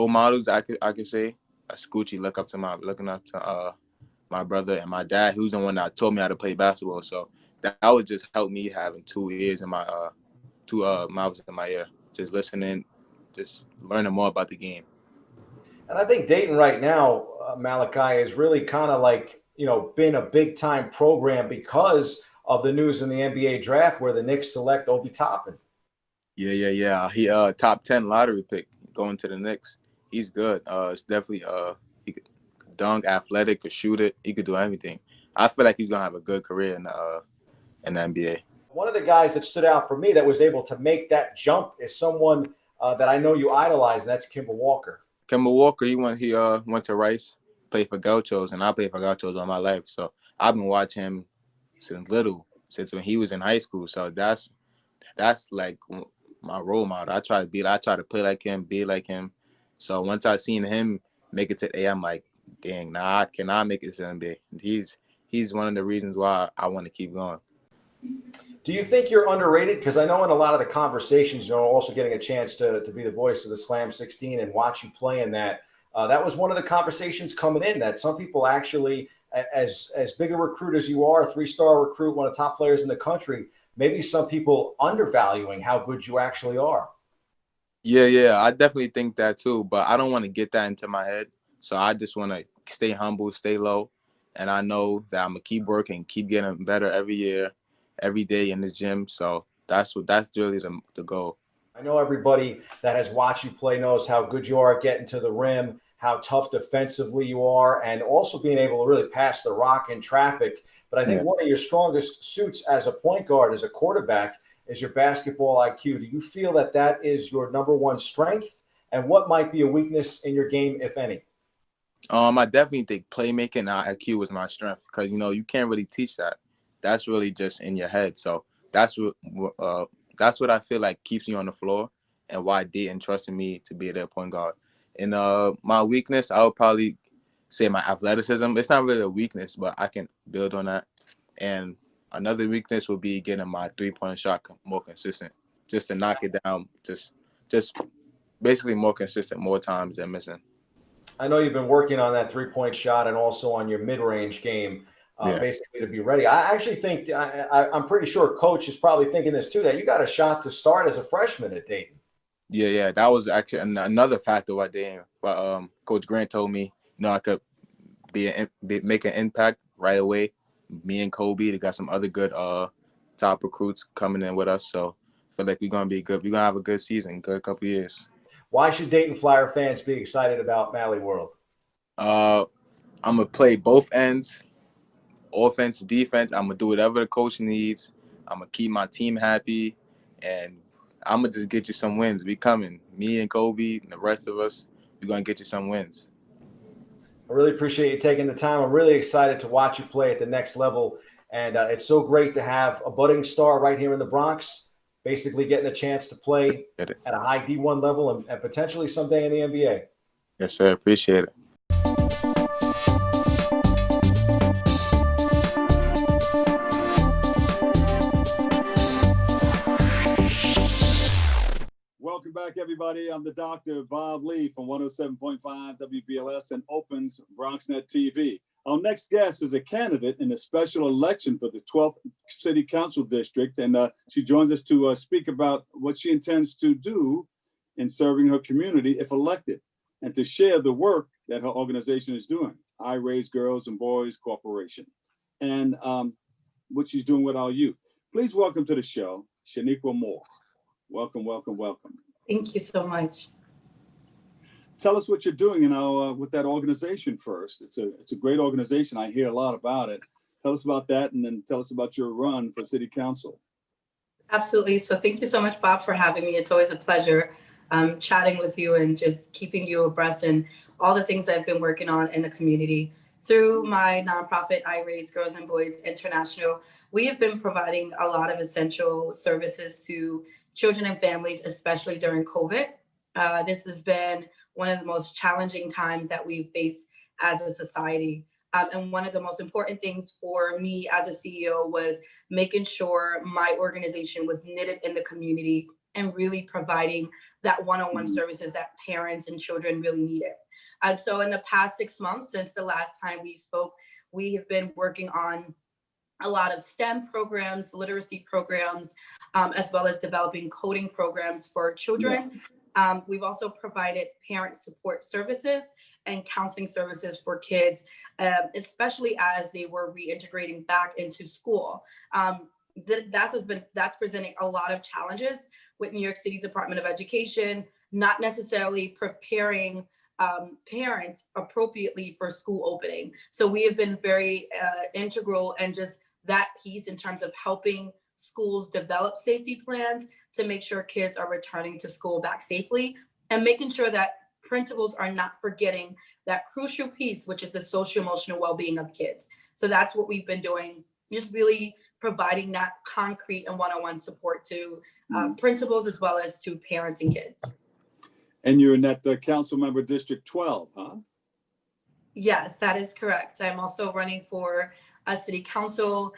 models, I could say. Scoochie looking up to my brother, and my dad, who's the one that taught me how to play basketball. So that would just help me having 2 ears in my two mouths in my ear, just listening, just learning more about the game. And I think Dayton right now, Malachi, is really kind of like, been a big time program because of the news in the NBA draft where the Knicks select Obi Toppin. Yeah. He top 10 lottery pick going to the Knicks. He's good. It's definitely he could dunk, athletic, could shoot it. He could do everything. I feel like he's gonna have a good career in the NBA. One of the guys that stood out for me that was able to make that jump is someone that I know you idolize, and that's Kimber Walker. Kimber Walker, he went to Rice, played for Gauchos, and I played for Gauchos all my life. So I've been watching him since when he was in high school. So that's like my role model. I try to play like him, be like him. So once I seen him make it to the A, I'm like, dang, nah, I cannot make it to the NBA. He's one of the reasons why I want to keep going. Do you think you're underrated? Because I know in a lot of the conversations, also getting a chance to be the voice of the Slam 16 and watch you play in that. That was one of the conversations coming in, that some people actually, as big a recruit as you are, a 3-star recruit, one of the top players in the country, maybe some people undervaluing how good you actually are. Yeah, I definitely think that too, but I don't want to get that into my head. So I just want to stay humble, stay low, and I know that I'm gonna keep working, keep getting better every year, every day in the gym. So that's really the goal. I know everybody that has watched you play knows how good you are at getting to the rim, how tough defensively you are, and also being able to really pass the rock in traffic. But I think one of your strongest suits as a point guard, as a quarterback, is your basketball IQ. Do you feel that is your number one strength? And what might be a weakness in your game, if any? I definitely think playmaking and IQ is my strength, because you can't really teach that. That's really just in your head. So that's what I feel like keeps me on the floor, and why Dayton trusted me to be their point guard. And my weakness, I would probably say my athleticism. It's not really a weakness, but I can build on that. And another weakness would be getting my 3-point shot more consistent, just to knock it down, just basically more consistent, more times than missing. I know you've been working on that 3-point shot and also on your mid-range game, basically to be ready. I actually think, I'm pretty sure Coach is probably thinking this too, that you got a shot to start as a freshman at Dayton. Yeah, that was actually another factor why Dayton. But Coach Grant told me, I could make an impact right away. Me and Kobe, they got some other good top recruits coming in with us. So I feel like we're gonna be good. We're gonna have a good season, good couple years. Why should Dayton Flyer fans be excited about Mally World? I'm gonna play both ends, offense, defense. I'm gonna do whatever the coach needs. I'm gonna keep my team happy, and I'm gonna just get you some wins. We coming, me and Kobe and the rest of us. We're gonna get you some wins. I really appreciate you taking the time. I'm really excited to watch you play at the next level, and it's so great to have a budding star right here in the Bronx, basically getting a chance to play at a high D1 level and potentially someday in the NBA. Yes, sir. Appreciate it. Welcome back, everybody. I'm the Dr. Bob Lee from 107.5 WBLS and Opens BronxNet TV. Our next guest is a candidate in a special election for the 12th City Council District, and she joins us to speak about what she intends to do in serving her community if elected, and to share the work that her organization is doing, I Raise Girls and Boys Corporation, and what she's doing with our youth. Please welcome to the show, Shaniqua Moore. Welcome. Thank you so much. Tell us what you're doing with that organization first. It's a great organization. I hear a lot about it. Tell us about that, and then tell us about your run for city council. Absolutely. So thank you so much, Bob, for having me. It's always a pleasure. chatting with you and just keeping you abreast and all the things I've been working on in the community. Through my nonprofit, I Raise Girls and Boys International, we have been providing a lot of essential services to children and families, especially during COVID. This has been one of the most challenging times that we've faced as a society. And one of the most important things for me as a CEO was making sure my organization was knitted in the community and really providing that one-on-one services that parents and children really needed. And so in the past 6 months, since the last time we spoke, we have been working on a lot of STEM programs, literacy programs, as well as developing coding programs for children. We've also provided parent support services and counseling services for kids, especially as they were reintegrating back into school. That's presenting a lot of challenges with New York City Department of Education, not necessarily preparing parents appropriately for school opening. So we have been very integral and just that piece in terms of helping schools develop safety plans to make sure kids are returning to school back safely and making sure that principals are not forgetting that crucial piece, which is the social emotional well-being of kids. So that's what we've been doing, just really providing that concrete and one-on-one support to principals as well as to parents and kids. And you're in that council member District 12, huh? Yes, that is correct. I'm also running for a city council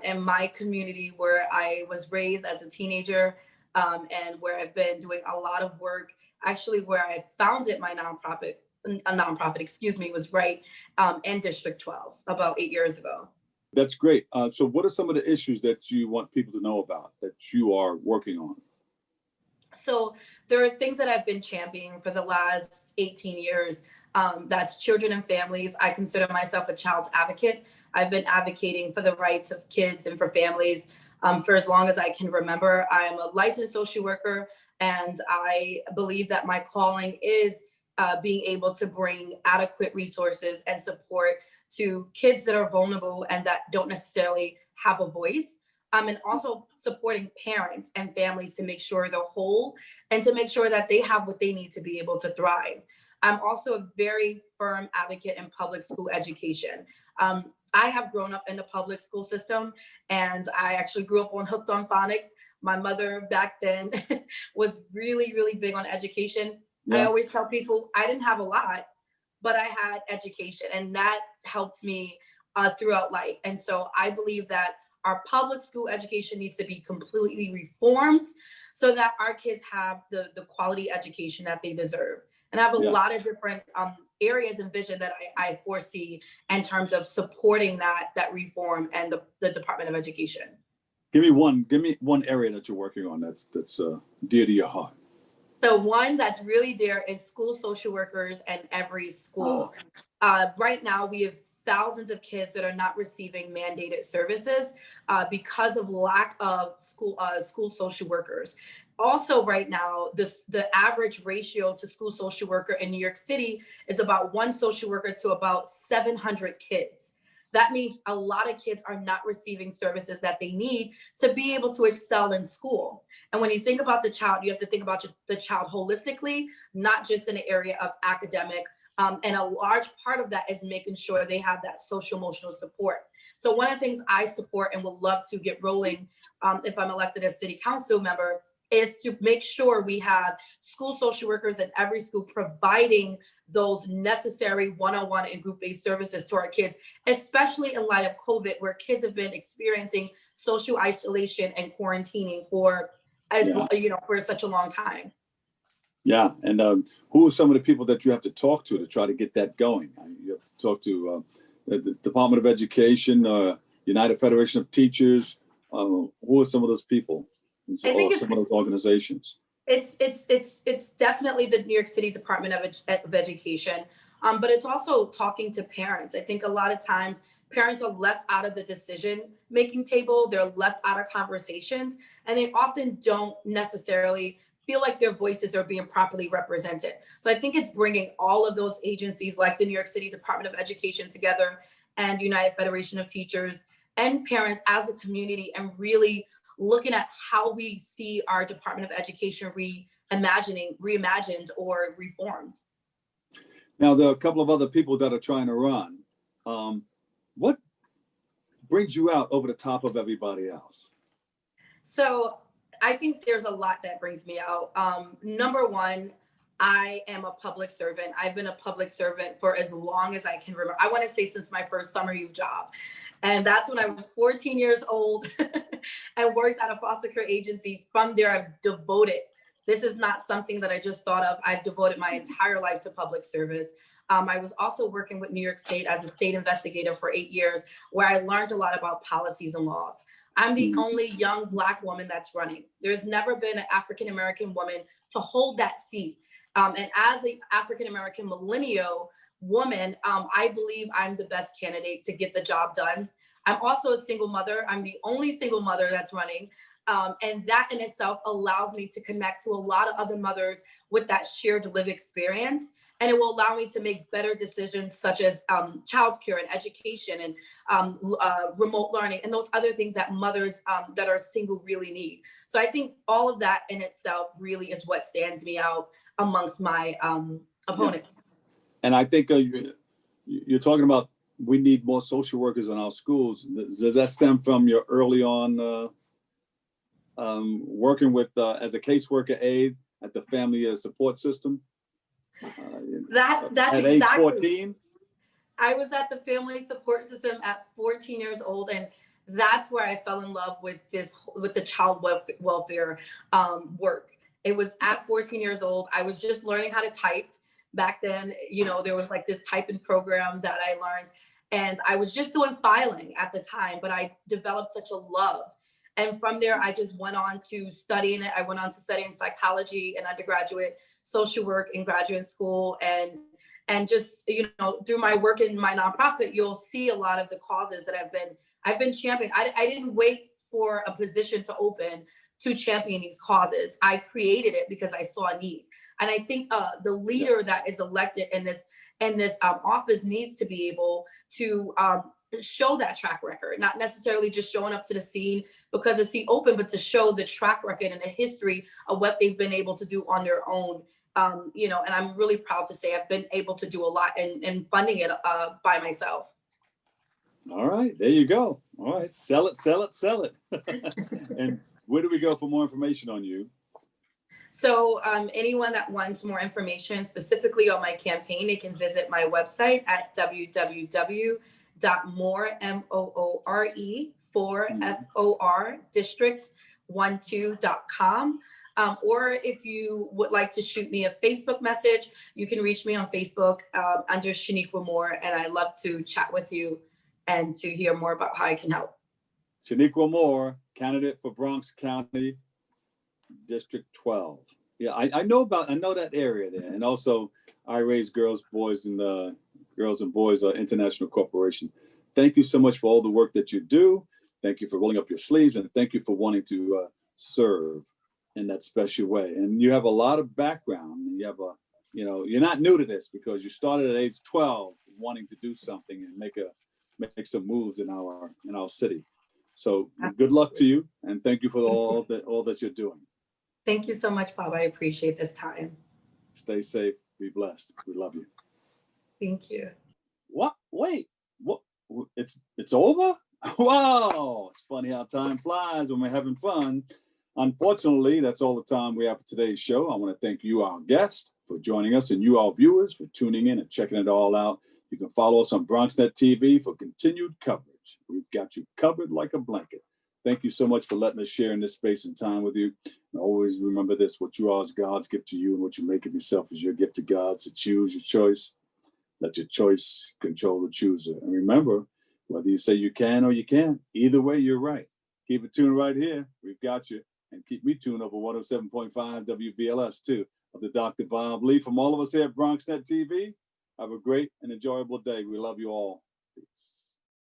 in my community where I was raised as a teenager and where I've been doing a lot of work. Actually, where I founded my nonprofit, was right in District 12 about 8 years ago. That's great. So what are some of the issues that you want people to know about that you are working on? So there are things that I've been championing for the last 18 years. That's children and families. I consider myself a child's advocate. I've been advocating for the rights of kids and for families for as long as I can remember. I'm a licensed social worker, and I believe that my calling is being able to bring adequate resources and support to kids that are vulnerable and that don't necessarily have a voice. And also supporting parents and families to make sure they're whole and to make sure that they have what they need to be able to thrive. I'm also a very firm advocate in public school education. I have grown up in the public school system, and I actually grew up on Hooked on Phonics. My mother back then was really, really big on education. Yeah. I always tell people I didn't have a lot, but I had education, and that helped me throughout life. And so I believe that our public school education needs to be completely reformed so that our kids have the quality education that they deserve. And I have a lot of different areas and vision that I foresee in terms of supporting that reform and the Department of Education. Give me one area that you're working on that's dear to your heart. So one that's really dear is school social workers in every school. Right now, we have thousands of kids that are not receiving mandated services because of lack of school social workers. Also, right now, the average ratio to school social worker in New York City is about one social worker to about 700 kids. That means a lot of kids are not receiving services that they need to be able to excel in school. And when you think about the child, you have to think about the child holistically, not just in the area of academic. And a large part of that is making sure they have that social emotional support. So one of the things I support and would love to get rolling if I'm elected as city council member is to make sure we have school social workers in every school providing those necessary one-on-one and group-based services to our kids, especially in light of COVID, where kids have been experiencing social isolation and quarantining for such a long time. Yeah, and who are some of the people that you have to talk to try to get that going? You have to talk to the Department of Education, United Federation of Teachers. Who are some of those people? Or some of those organizations? It's definitely the New York City Department of Education, but it's also talking to parents. I think a lot of times parents are left out of the decision-making table. They're left out of conversations, and they often don't necessarily feel like their voices are being properly represented. So I think it's bringing all of those agencies like the New York City Department of Education together and United Federation of Teachers and parents as a community and really looking at how we see our Department of Education reimagined or reformed. Now, there are a couple of other people that are trying to run. What brings you out over the top of everybody else? So I think there's a lot that brings me out. Number one, I am a public servant. I've been a public servant for as long as I can remember. I want to say since my first summer youth job. And that's when I was 14 years old and worked at a foster care agency. From there, I've devoted. This is not something that I just thought of. I've devoted my entire life to public service. I was also working with New York State as a state investigator for 8 years, where I learned a lot about policies and laws. I'm the only young Black woman that's running. There's never been an African-American woman to hold that seat. And as an African-American millennial woman, I believe I'm the best candidate to get the job done. I'm also a single mother. I'm the only single mother that's running. And that in itself allows me to connect to a lot of other mothers with that shared lived experience. And it will allow me to make better decisions such as childcare and education and remote learning and those other things that mothers that are single really need. So I think all of that in itself really is what stands me out amongst my opponents. Yeah. And I think you're talking about we need more social workers in our schools. Does that stem from your early on working with as a caseworker aide at the family support system? That's at exactly. age 14? I was at the family support system at 14 years old, and that's where I fell in love with the child welfare work. It was at 14 years old. I was just learning how to type. Back then, there was like this typing program that I learned, and I was just doing filing at the time, but I developed such a love. And from there, I just went on to studying it. I went on to studying psychology in undergraduate, social work in graduate school, and just, through my work in my nonprofit, you'll see a lot of the causes that I've been championing. I didn't wait for a position to open to champion these causes. I created it because I saw a need. And I think the leader that is elected in this office needs to be able to show that track record, not necessarily just showing up to the scene because the seat open, but to show the track record and the history of what they've been able to do on their own. And I'm really proud to say I've been able to do a lot in funding it by myself. All right, there you go. All right, sell it. And where do we go for more information on you? So anyone that wants more information specifically on my campaign, they can visit my website at www.more district12.com. Or if you would like to shoot me a Facebook message, you can reach me on Facebook under Shaniqua Moore, and I love to chat with you and to hear more about how I can help. Shaniqua Moore, candidate for Bronx County, District 12. Yeah, I know that area there, and also I Raise Girls, Boys, and Boys International Corporation. Thank you so much for all the work that you do. Thank you for rolling up your sleeves, and thank you for wanting to serve in that special way. And you have a lot of background. You have you're not new to this because you started at age 12 wanting to do something and make some moves in our city. So good luck to you, and thank you for all that you're doing. Thank you so much, Bob. I appreciate this time. Stay safe. Be blessed. We love you. Thank you. What? Wait. What? It's over? Wow. It's funny how time flies when we're having fun. Unfortunately, that's all the time we have for today's show. I want to thank you, our guest, for joining us, and you, our viewers, for tuning in and checking it all out. You can follow us on BronxNet TV for continued coverage. We've got you covered like a blanket. Thank you so much for letting us share in this space and time with you. And always remember this: what you are is God's gift to you, and what you make of yourself is your gift to God. So choose your choice. Let your choice control the chooser. And remember, whether you say you can or you can't, either way, you're right. Keep it tuned right here. We've got you. And keep me tuned over 107.5 WBLS too, of the Dr. Bob Lee. From all of us here at BronxNet TV, have a great and enjoyable day. We love you all. Peace.